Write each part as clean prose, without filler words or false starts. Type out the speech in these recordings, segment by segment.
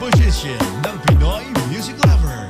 position ng Pinoy Music Lover.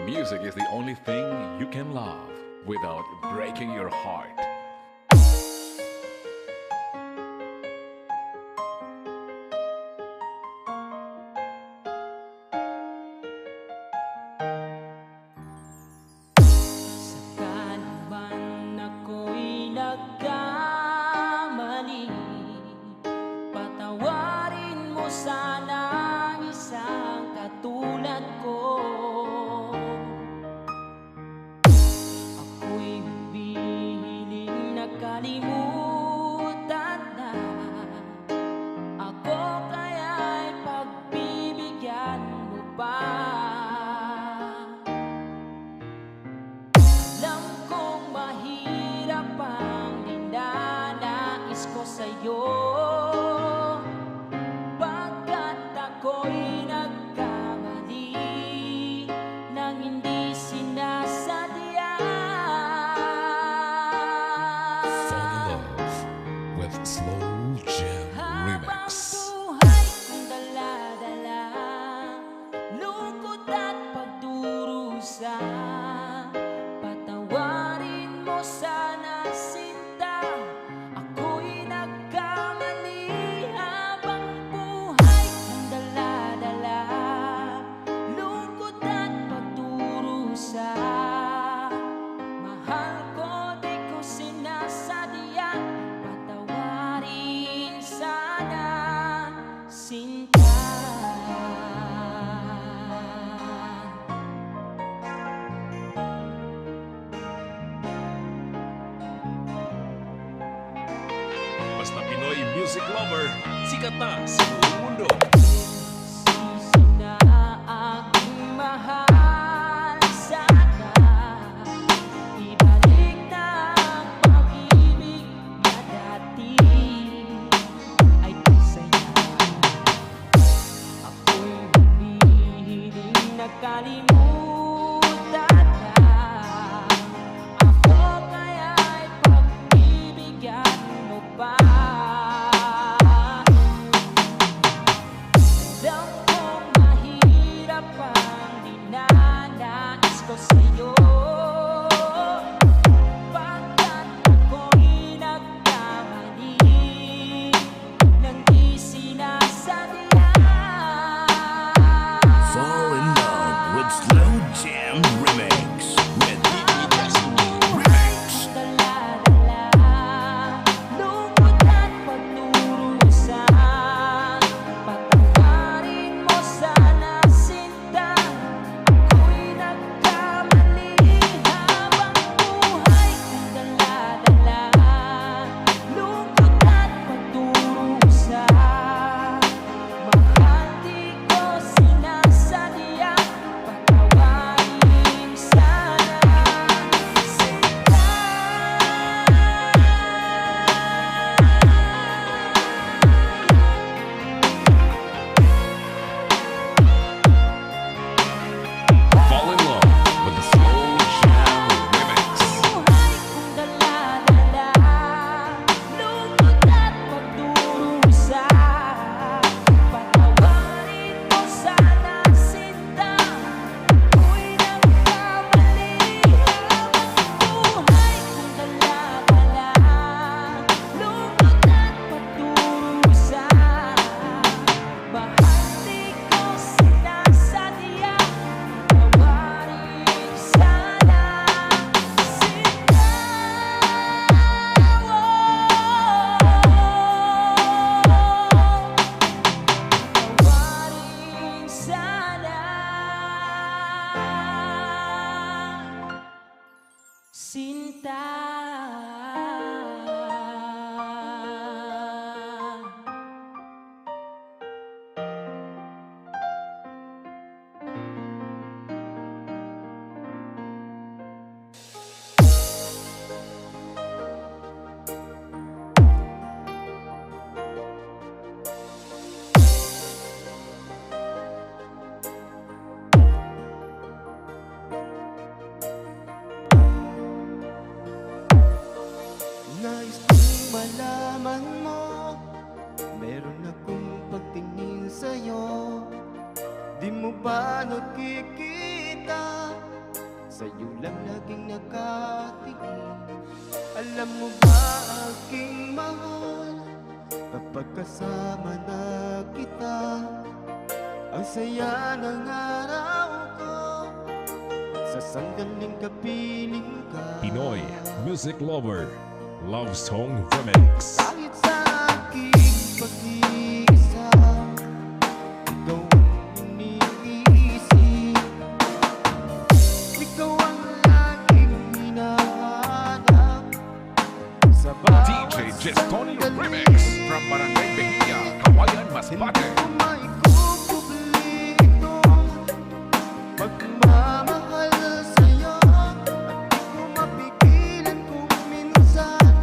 Music is the only thing you can love without breaking your heart. Sakaling ako'y nagkamali, patawarin mo sana ang isang katulad ko. Ako'y humihiling Basta Pinoy music lover, sikat na sa buong mundo. Sisi na aking mahal sana. Ibalik na ang pag-ibig na dati ay masaya. Ako'y humihiling na kalimutan na. Ako kaya'y pagbibigyan mo pa. Alam kong mahirap ang dinanais ko sa'yo, pagkat ako'y nagkamali nang di sinasadya. Fall in love with Slow Jam Remix with Remix. Dala-dala, lungkot at pagdurusa. Patawarin mo sana sinta, ako'y nagkamali. Habang buhay kong dala-dala, lungkot at pagdurusa. Mahal di ko sinasadya, patawarin sana sinta. Fall in love with the Slow Jam Remix. Buhay kong dala-dala, lungkot at pagdurusa. Patawarin mo sana sinta, ako'y nagkamali. Habang buhay kong dala-dala, lungkot at pagdurusa. Mahal di ko sinasadya, patawarin sana sinta. Patawarin sana sinta. Nais kong malaman mo, meron akong pagtingin sa'yo. Di mo ba nakikita, sa'yo lang laging nakatingin. Alam mo ba aking mahal, kapag kasama na kita, ang saya ng araw ko, sa sandaling kapiling ka. Pinoy music lover, love song remix. Kahit sa aking pag-iisa, ikaw ang iniisip. Ikaw ang laging hinahanap sa bawat DJ Jestoni sandali. Remix from Barangay Behia, Kawayan, Masbate. Hindi ko maikukubli ito, pagmamahal sa'yo. At di ko mapigilan kung minsan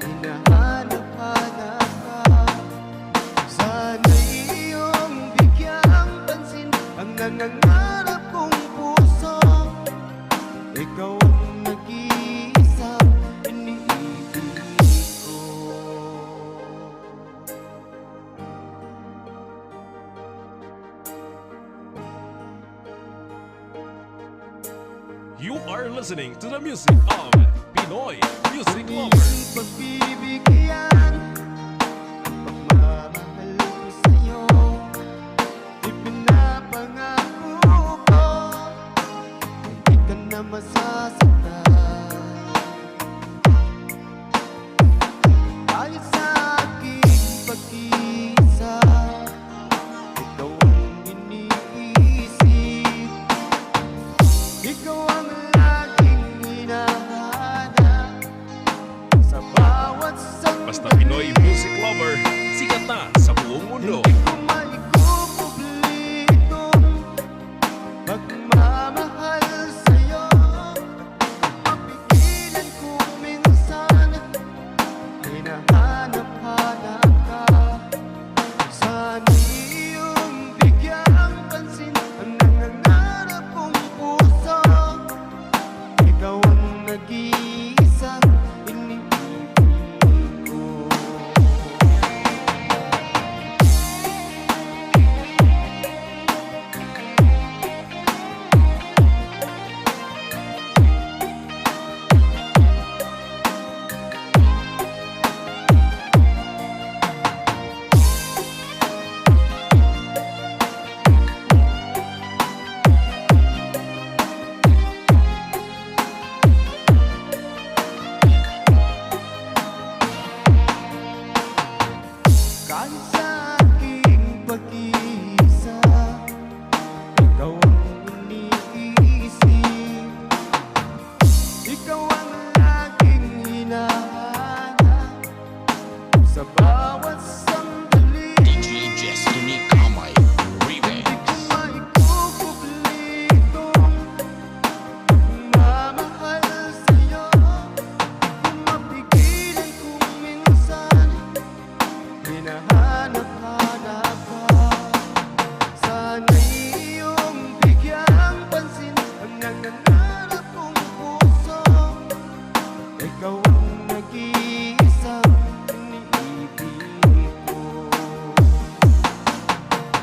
hinahanap-hanap ka. Sana'y iyong bigyang pansin ang nangangarap kong puso. Ikaw ang nag-iisang iniibig ko. You are listening to the music of Pinoy music lover. Iyong pagbibigyan, ang pagmamahal ko sa'yo, ipinapangako ko, hindi ka na masasaktan. Kahit sa aking pag-iisa, ikaw ang iniisip. Ikaw ang laging hinahanap sa bawat Basta sandali. ikaw ang laging hinahanap sa bawat sandali. DJ Destiny Kamay Remix. Di ko maikukublito mamahal sa'yo. Di mapigilan kung minsan hinahanap-hanap ka. Sana'y iyong bigyang pansin ang nangangarap kong puso. Ikaw ang nag-iisang iniibig ko.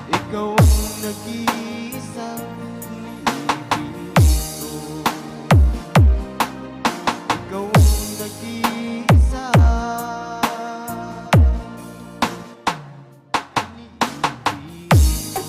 Ikaw ang nag-iisang iniibig ko. Ikaw ang nag-iisa iniibig ko.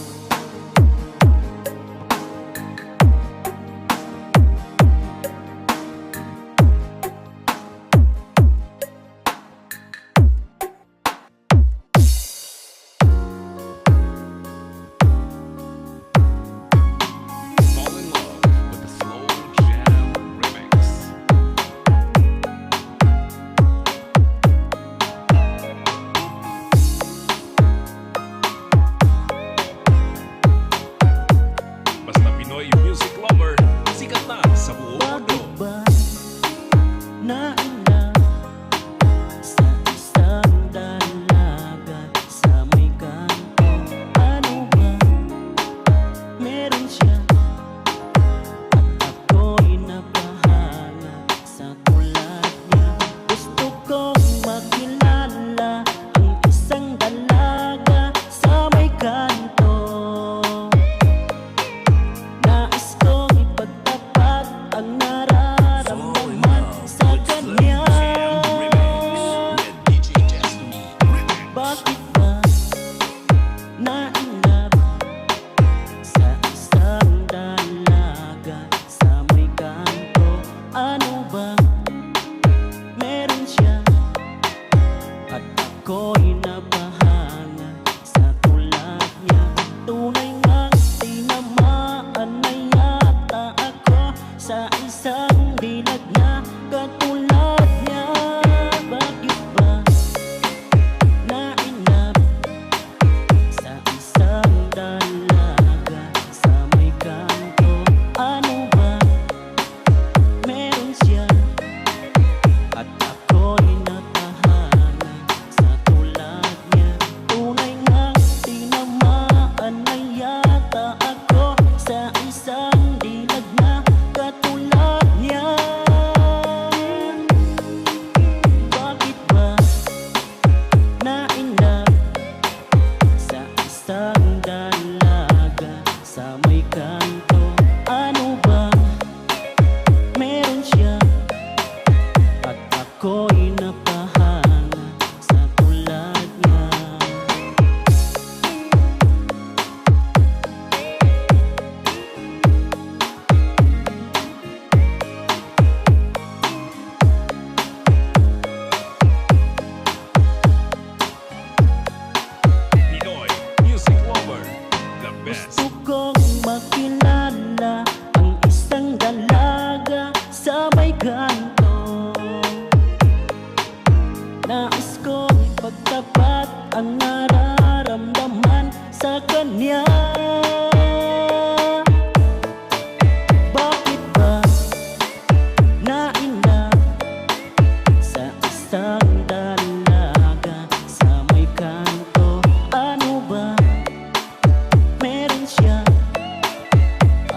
Fall in love with the Slow Jam Remix. Basta Pinoy music lover, sikat na sa buong mundo. Bakit ba nainap sa isang dalaga sa may kanto? Ano ba meron siya at ako'y napahanga sa tulad niya? Gusto kong makilala ang isang dalaga sa may kanto. Nais kong ipagtapat ang nararamdaman sa kanya. DJ Destiny Remix. Bakit ba nainap sa isang dalaga sa may kanto? Ano ba meron siya at ako'y napahanga sa tulad niya? Tunay ngang tinamaan na yata ako sa isang dilag na katulad niya. Bakit ba nainap sa isang dalaga sa may kanto? Ano ba meron siya at ako'y napahanga sa tulad niya? Tunay ngang tinamaan na yata ako sa isang dilag na katulad niya. Bakit ba nainap sa isang dalaga sa may kanto? Ano ba meron siya at ako'y napahanga sa tulad niya? Pinoy music lover, the best. Gusto kong makilala ang isang dalaga sa may kanto. Nais kong ipagtapat ang nararamdaman sa kanya. Bakit ba nainap sa isang dalaga sa may kanto? Ano ba meron siya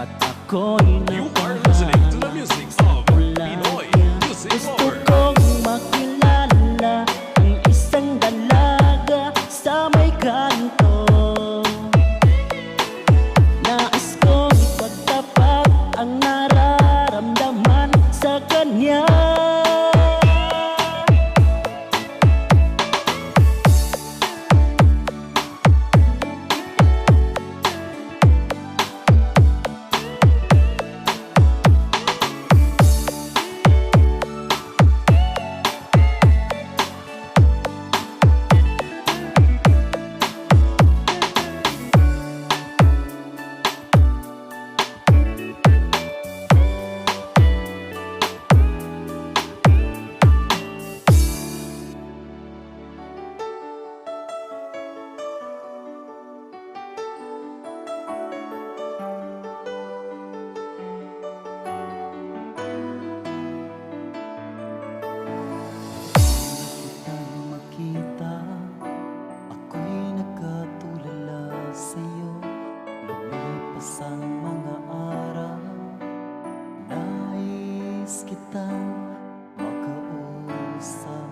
at ako'y You are listening to the napahanga music sa of tulad Pinoy niya. music Gusto lover. kong makilala ang isang dalaga sa may kanto. Nais kong ipagtapat ang nararamdaman sa kanya. makausap.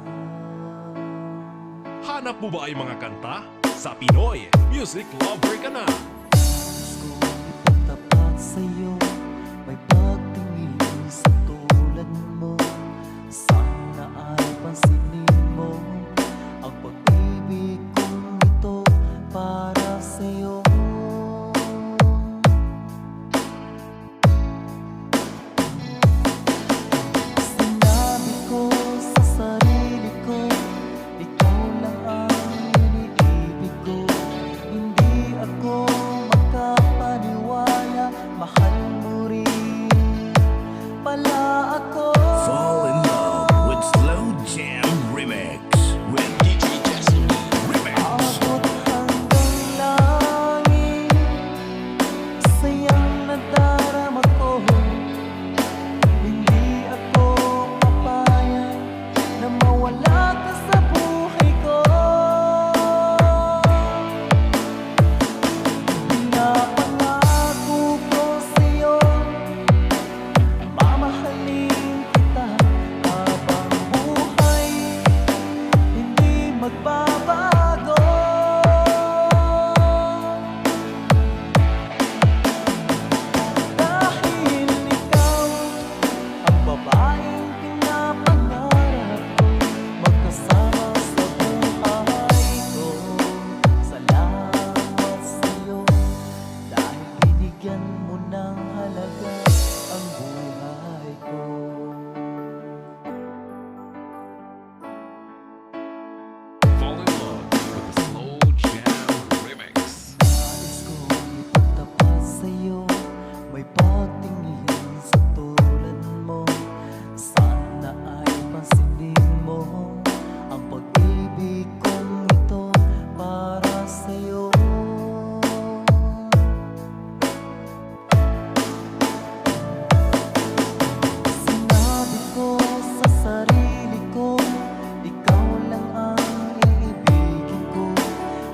Hanap mo ba ay mga kanta? Sa Pinoy Music Lover ka na. Nais kong ipagtapat sa'yo, may pagtingin sa tulad mo. Sana ay pansinin mo ang pag-ibig kong ito para sa'yo. Sinabi ko sa sarili ko, ikaw lang ang iniibig ko. Hindi ako makapaniwala, mahal mo rin pala ako. Fall in love with Slow Jam Remix with DJ Destiny Remix. Abot hanggang langit, sayang nadarama ko. Hindi ako papayag na mawala ka sa buhay ko. Pinapangako ko sa'yo, mamahalin kita habang buhay, hindi magbabago. Dahil ikaw ang babaeng pinapangarap ko, magkasama sa buhay ko. Salamat sa'yo dahil binigyan mo ng halaga ang buhay ko. Fall in love with the Slow Jam Remix. Nais kong ipagtapat sa'yo, may pagtingin sa tulad mo. Sana ay pansinin mo ang pag-ibig kong ito para sa'yo. Sinabi ko sa sarili ko, ikaw lang ang iibigin ko.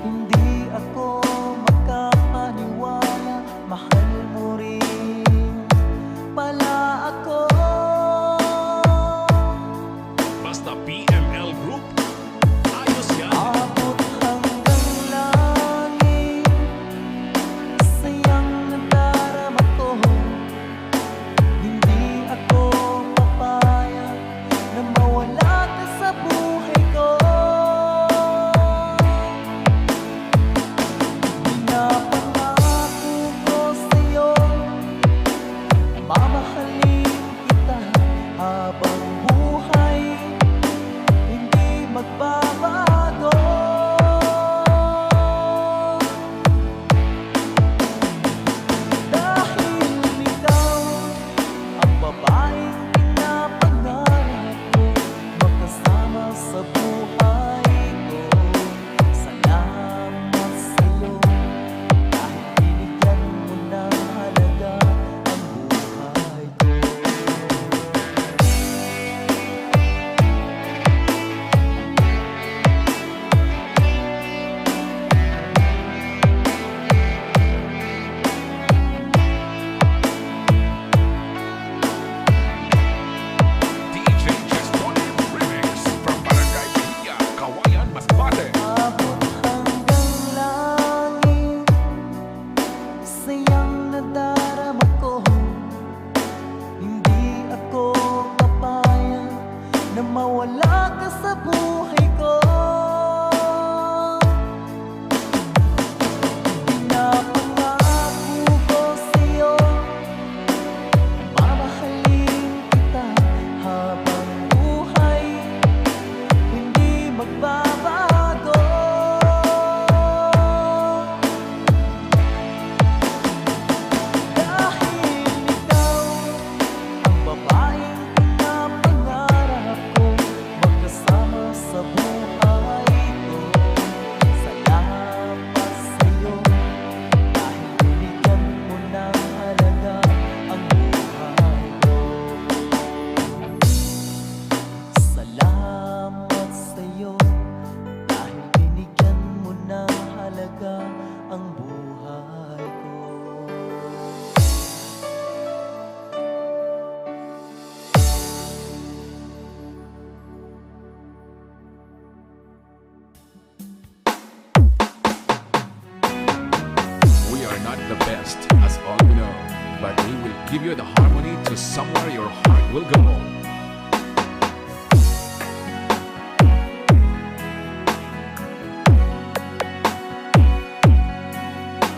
Hindi ako makapaniwala, mahal mo rin pala ako. Basta PML Group, ayos yan. Abot hanggang langit, sayang nadarama ko. Hindi ako papayag na mawala ka sa buhay ko. Pinapangako ko sa'yo, mamahalin kita habang buhay, hindi magbabago. Dahil ikaw ang babaeng pinapangarap ko, magkasama sa buhay ko. Salamat sa'yo dahil binigyan mo ng halaga ang buhay ko. DJ Destiny Remix from Barangay Pilla, Kawayan, Masbate. Abot hanggang langit, sayang nadarama ko. Hindi ako papayag na mawala ka sa buhay ko. Pinapangako ko sa'yo, mamahalin kita habang buhay, hindi magbabago. Dahil ikaw ang babaeng pinapangarap ko, magkasama not the best, as all we know, but we will give you the harmony to somewhere your heart will go.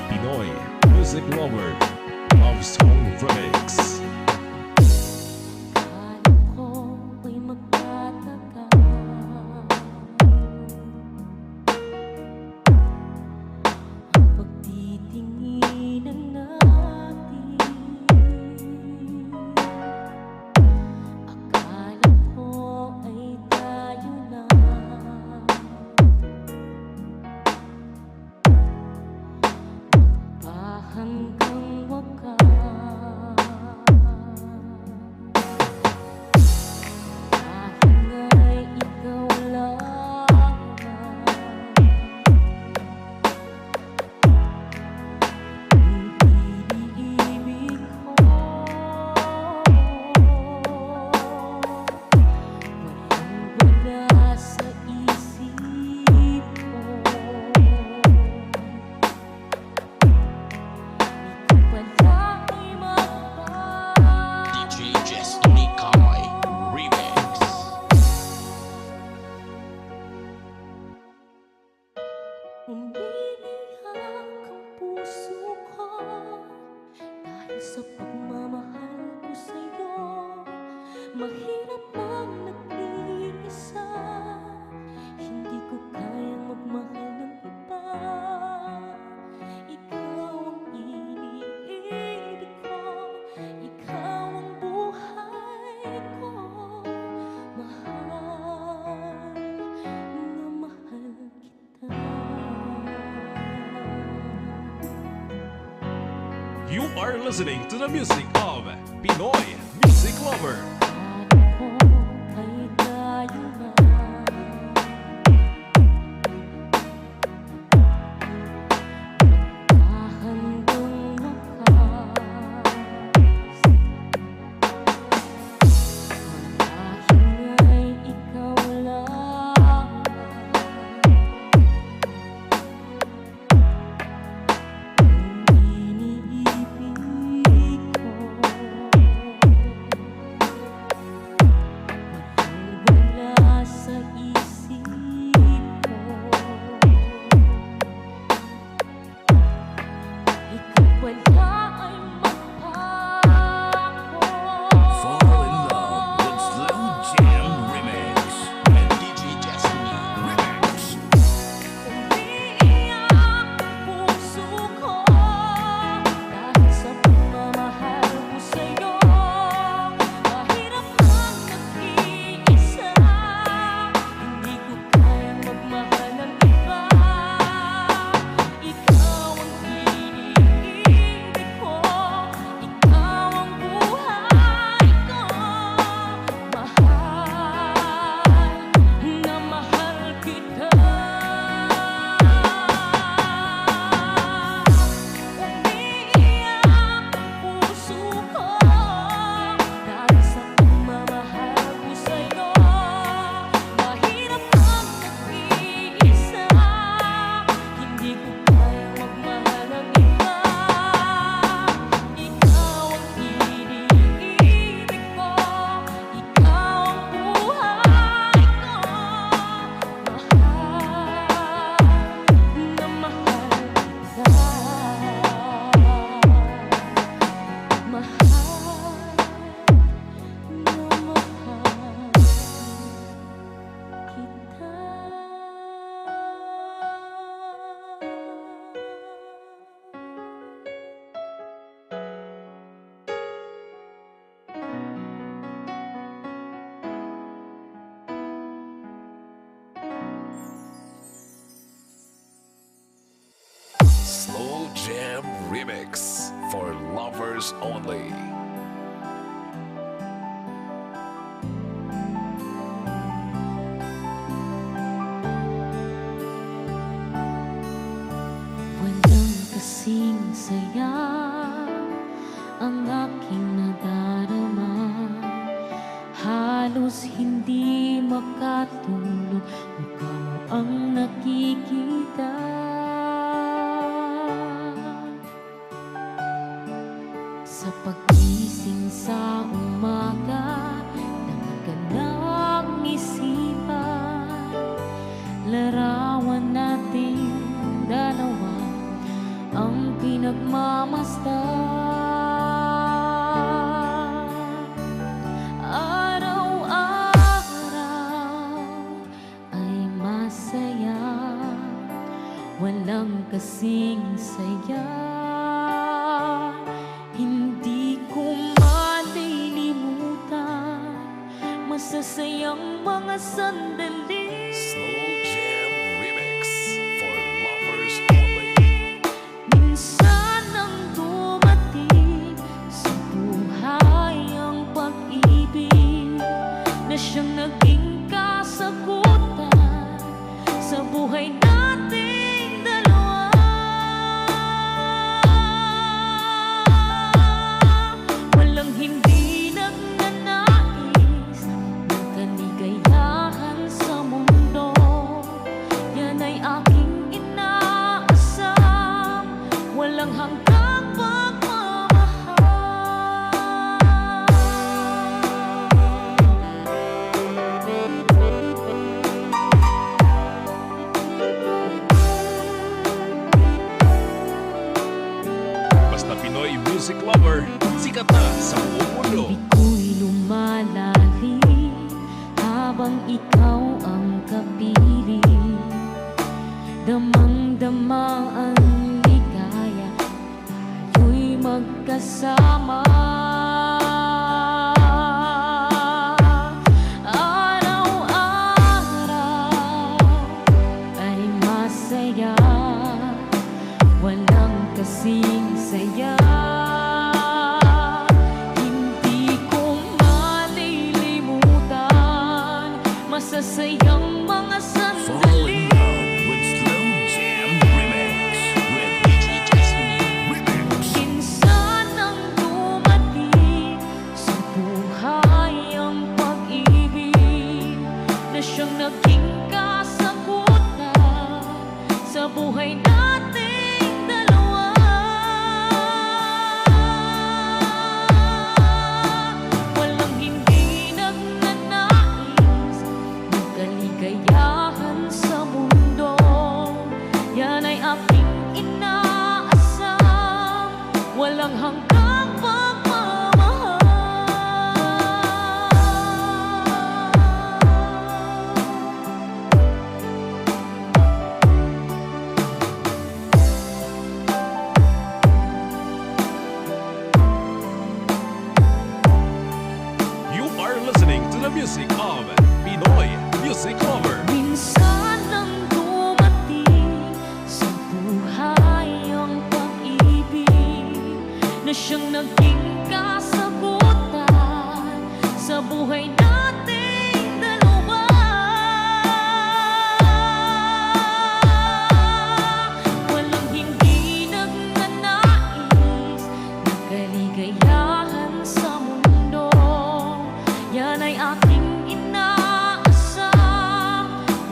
Pinoy Music Lover Love Song Remix. Akala ko ay magtatagal, ang pagtitinginan natin. Akala ko ay tayo na, hanggang wakas. Dahil nga'y ikaw lang ang iniibig ko. Walang-wala sa isip ko. DJ Just Nikai Remix. Umiiyak ang puso ko dahil sa pagmamahal ko sa'yo. Mahirap ang nag-iisa, hindi ko kayang magmahal ng iba. Ikaw ang iniibig ko, ikaw ang buhay ko. Mahal na mahal kita. You are listening to the music of Pinoy Music Lover. Ay tayo na, hanggang wakas. Marahil nga'y ikaw lang ang iniibig ko. Walang-wala sa isip ko. Ikaw wala ay magpako. Fall in love with Slow Jam Remix with DJ Just Remix. Umiiyak ang puso ko dahil sa pagmamahal ko sa'yo. Mahirap ang nag-iisa, hindi ko kayang magmahal ng iba. Ikaw ang iniibig ko, ikaw ang buhay ko. Mahal na mahal kita. Umiiyak ang puso ko dahil sa pagmamahal ko sa'yo. Mahirap ang nag-iisa, hindi ko kayang magmahal ng iba. Ikaw ang iniibig ko, ikaw ang buhay ko. Mahal na mahal kita. Mahal na mahal Slow Jam Remix for lovers only. Walang kasing saya ang aking nadarama. Halos hindi makatulog, mukha mo ang nakikita. kasing saya. Hindi ko malilimutan masasayang mga sandali. Slow Jam Remix for lovers only. Minsan nang dumating sa buhay ang pag-ibig na siyang naging kasagutan sa buhay nating dalawa. Walang hindi nagnanais ng kaligayahan sa mundo. Yan ay aking inaasam, walang hanggang pagmamahal. Basta Pinoy music lover, sikat na sa buong mundo. Ibig ko'y lumalalim habang ikaw ang kapiling. Damang-dama ang ligaya, tayo'y magkasama. Araw-araw ay masaya, walang kasing saya. Hindi ko malilimutan masasayang mga Fall in sandali. love with Slow Jam Remix with DJ Jasmine Remix. Minsan nang dumating sa buhay ang pag-ibig na siyang naging kasagutan sa buhay nating dalawa. Walang hindi nagnanais ng kaligayahan sa mundo. Yan ay aking inaasam, walang hanggang pagmamahal. You are listening to the music of Pinoy music lover. Minsan nang dumating sa buhay ang pag-ibig na siyang naging kasagutan sa buhay nating dalawa. Walang hindi nagnanais ng kaligayahan sa mundo. Yan ay aking inaasam,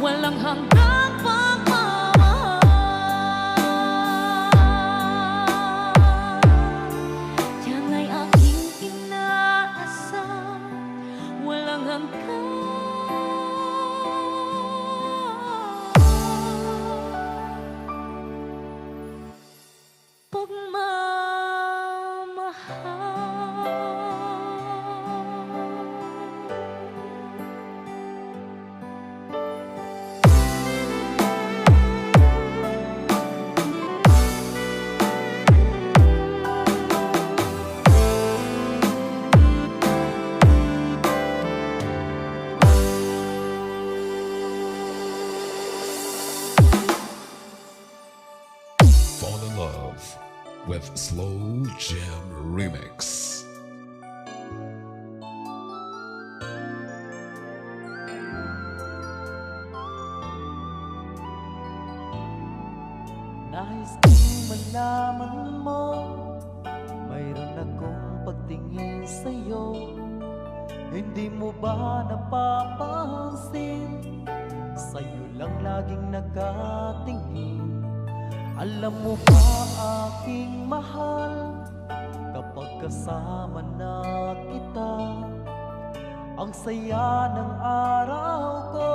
walang hanggang pagmamahal. Yan ay aking inaasam, walang hanggang Fall in love with Slow Jam Remix. Nais kong malaman mo, mayroon akong pagtingin sa'yo. Hindi mo ba napapansin? Sa'yo lang laging nakatingin. Alam mo ba aking mahal, kapag kasama na kita, ang saya ng araw ko,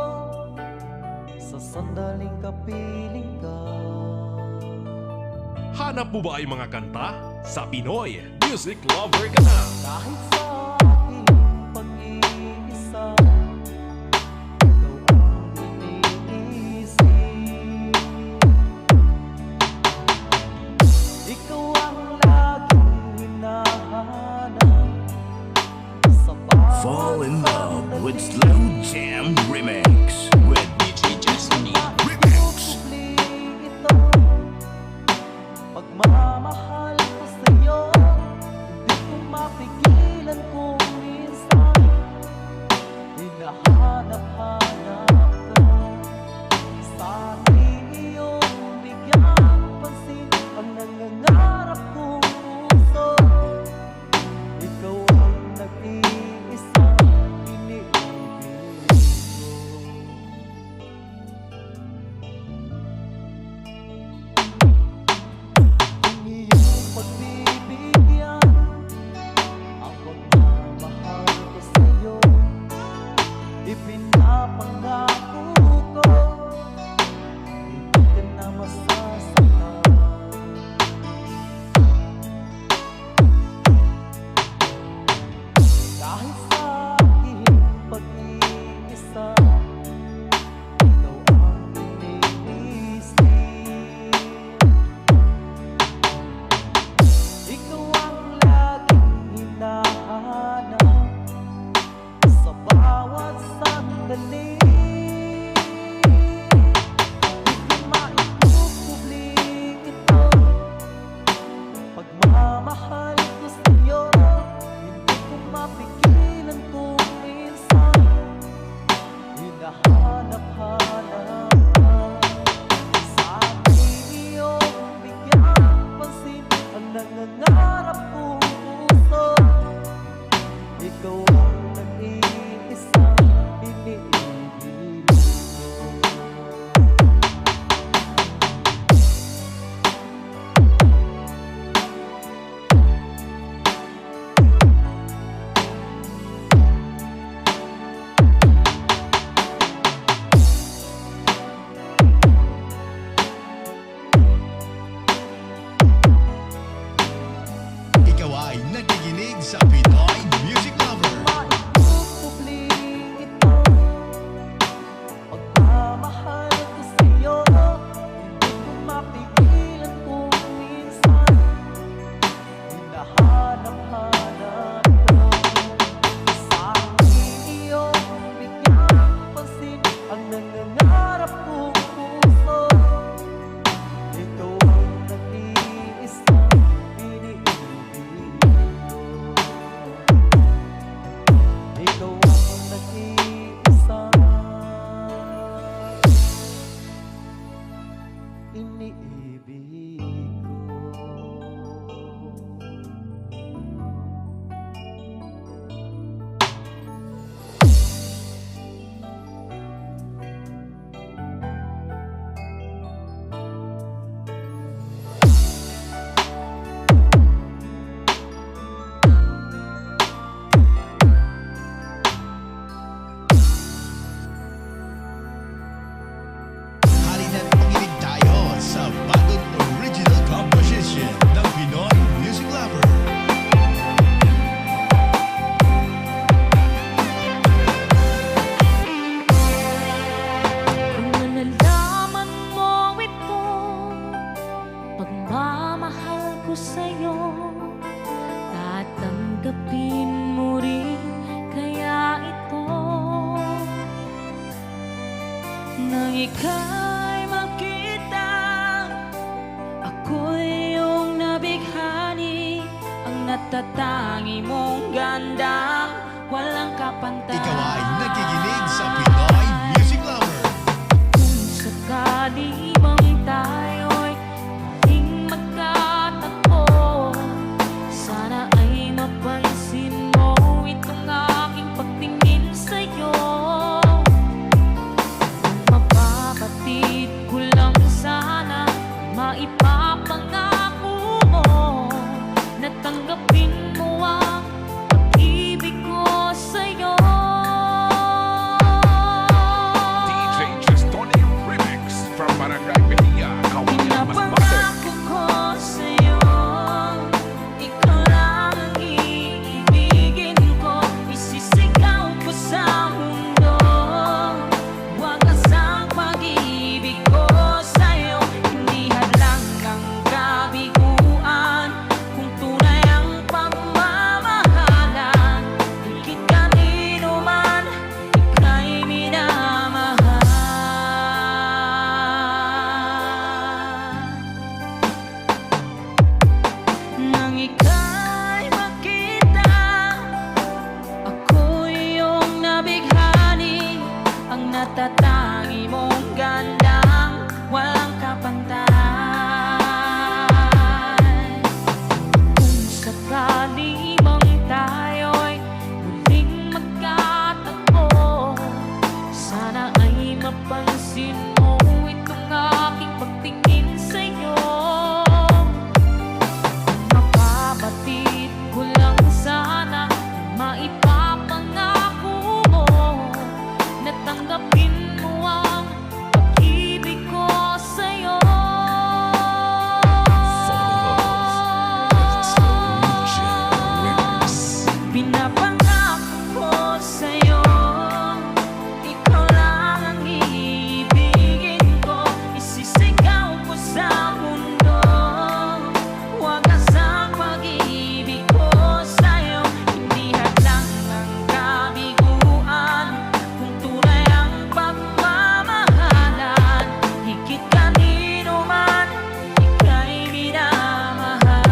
sa sandaling kapiling ka. Hanap mo ba ay mga kanta? Sa Pinoy music lover ka na. Kahit sa aking pag-iisa, ikaw ang iniisip. Slow Jam Remix with DJ Destiny Remix. Publi ito, pagmamahal ko sa'yo, hindi ko mapigilan kung minsan hinahanap-hanap ka. Sana'y iyong bigyan pansin ang nangangarap kong puso. Ikaw ang nag-iisang iniibig ko. Kung iyong pagbibigyan ang pagmamahal ko sa'yo, ipinapangako ko, hindi ka na masasaktan. Kahit sa aking pag-iisa, ikaw ang iniisip. Ikaw ang laging hinahanap sa bawat sandali. Di ko maipupubli ito, pagmamahal ko sa'yo, hindi ko mapigilan kung minsan hinahanap-hanap ka. Sana'y iyong bigyan pansin ang nangangarap kong puso. Ikaw ang nag-iisang iniibig ko. Ikaw ay nakikinig sa Pinoy Music Lover. Maipupubli ito, pagmamahal ko sa'yo, hindi ko mapigilan kung minsan hinahanap-hanap ka. Sana'y iyong bigyan pansin ang nangangarap kong puso. Ikaw ang nag-iisang iniibig ko. Ikaw ang nag-iisang iniibig Halina't makinig tayo sa bagong original composition ng Pinoy Music Lover. Kung nalalaman mo ito, pagmamahal ko sa'yo, tatanggapin mo rin kaya ito. Nang ika'y makita, ako'y iyong nabighani, ang natatangi mong ganda, walang kapantay. Ikaw ay nakikinig sa Pinoy Music Lover. Kung sakali mang tayo'y muling magkatagpo, sana ay mapansin mo itong aking pagtingin sa'yo. Kung mapabatid ko lang sana, maipapangako mo na tanggapin mo ang pag-ibig ko sa'yo. DJ Destiny Remix from Barangay Pinilla, Kawayan, Masbate. Pinapangako ko sa'yo, ikaw lang ang iibigin ko, isisigaw ko sa mundo, wagas ang pag-ibig ko sa'yo, hindi hadlang ang kabiguan, kung tunay ang pamamagitan. Natatangi mong gandang walang kapantay. Kung sakali mang tayo'y muling magkatagpo, sana ay mapansin mo itong aking pagtingin sa'yo. Mapabatid ko lang sana na maipapangako mo na tanggapin mo ang pag-ibig ko sa'yo. Pinapangako ko sa'yo, ikaw lang ang iibigin ko. Isisigaw ko sa mundo, wagas ang pag-ibig ko sa'yo. Hindi hadlang ang kabiguan, kung tunay ang pagmamahalan. Higit kanino man, ika'y minamahal.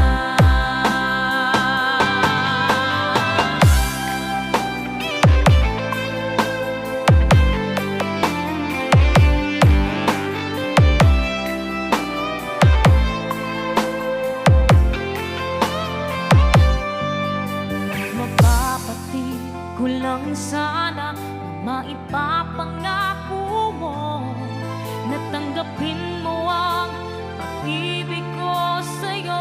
Mapapatid ko lang sana na maipapangako mo na tanggapin mo ang pag-ibig ko sa'yo.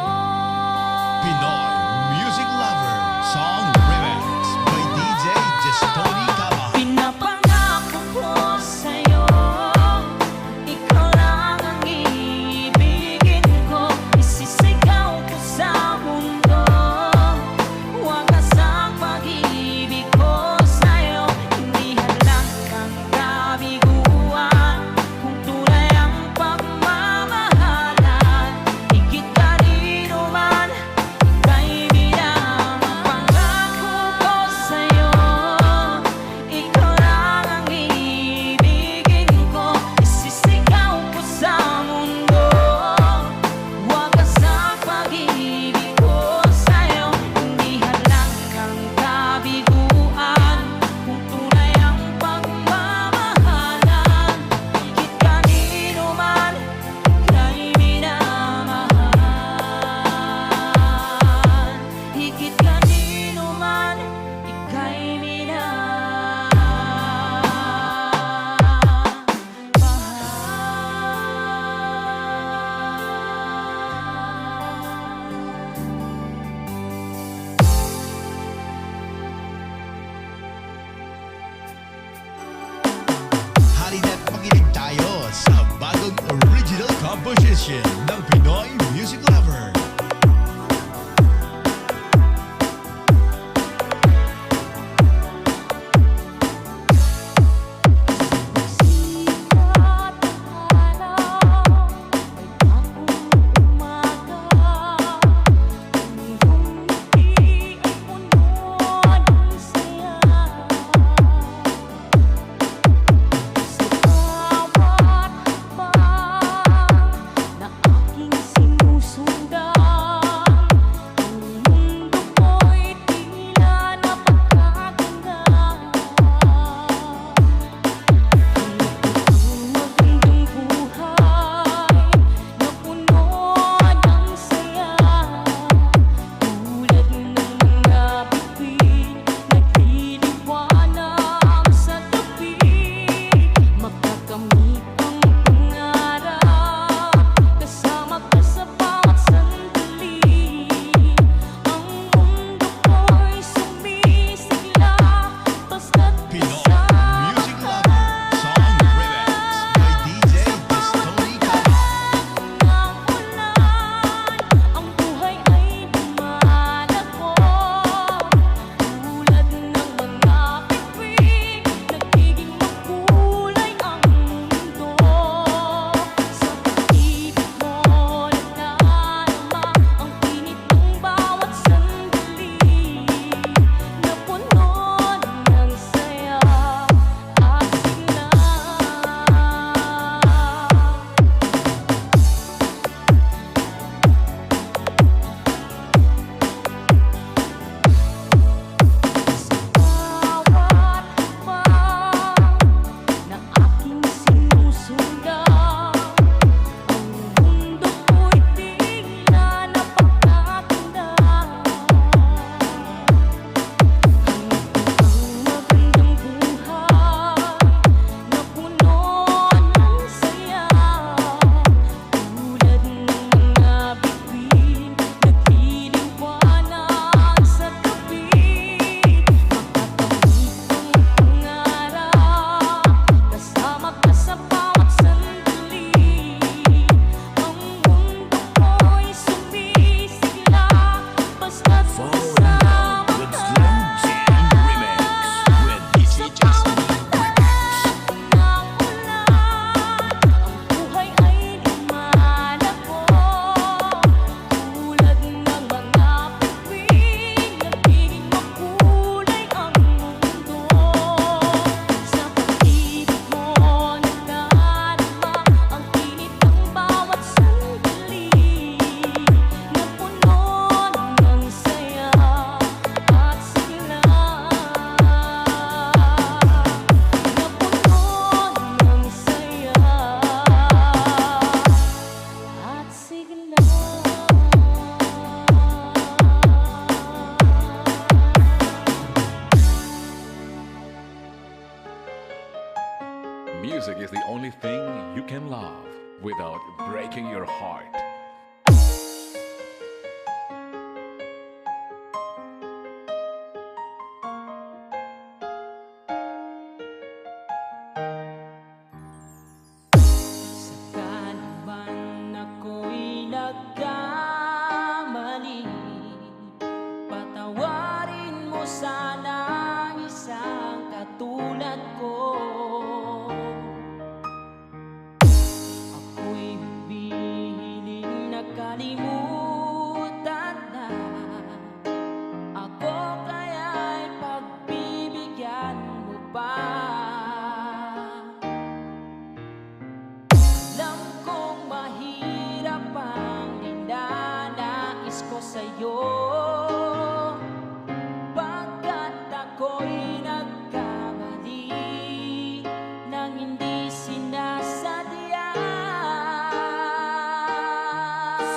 Pinoy Music Lover Song Remix by DJ Jestoni Cava. Pinapangako ko sa'yo, ikaw lang ang iibigin ko. Isisigaw ko sa mundo, wagas ang pag-ibig ko sa'yo. Hindi hadlang ang kabiguan, kung tunay ang pagmamahalan. Higit kanino man, ika'y minamahal. Pangako ko sa'yo, ikaw lang ang iibigin ko. Isisigaw ko sa mundo, wagas ang pag-ibig ko sa'yo. Hindi hadlang ang kabiguan, kung tunay ang pagmamahalan. Higit kanino man, ika'y minamahal. Higit kanino man, ika'y Halina't makinig tayo sa bagong original composition ng Pinoy Music Lover. Sikat ang araw, may bagong umaga. Ang iyong ngiti ay puno ng saya. Sa bawat hakbang na aking sinusundan, Music is the only thing you can love without breaking your heart. Saka naman ako'y nagkamali, patawarin mo sana ang isang katulad ko. Ako'y humihiling na kalimutan na, ako kaya'y pagbibigyan mo pa. Alam kong mahirap ang ninanais ko sa'yo, pagkat ako'y nagkamali nang hindi sinasadya.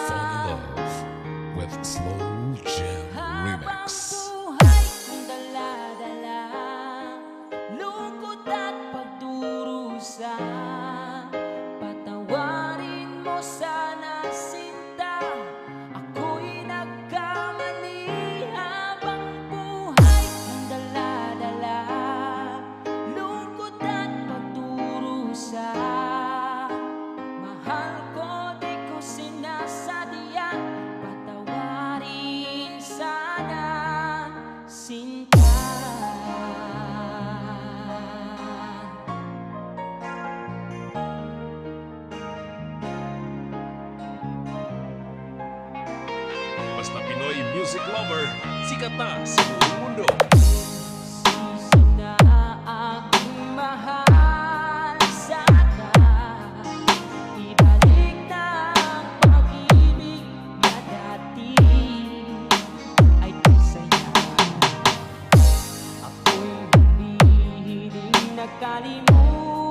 Fall in love with Slow Jam Habang Remix. buhay kong dala-dala, lungkot at pagdurusa, patawarin mo sana sinta, ako'y nagkamali. Habang buhay kong dala-dala, lungkot at pagdurusa, mahal ko di ko sinasadya, patawarin sana sinta. Basta Pinoy music lover, sikat na sa buong mundo. Sisi na aking mahal sana, ibalik na ang pag-ibig na dati ay kasaya. Ako'y humihiling na kalimutan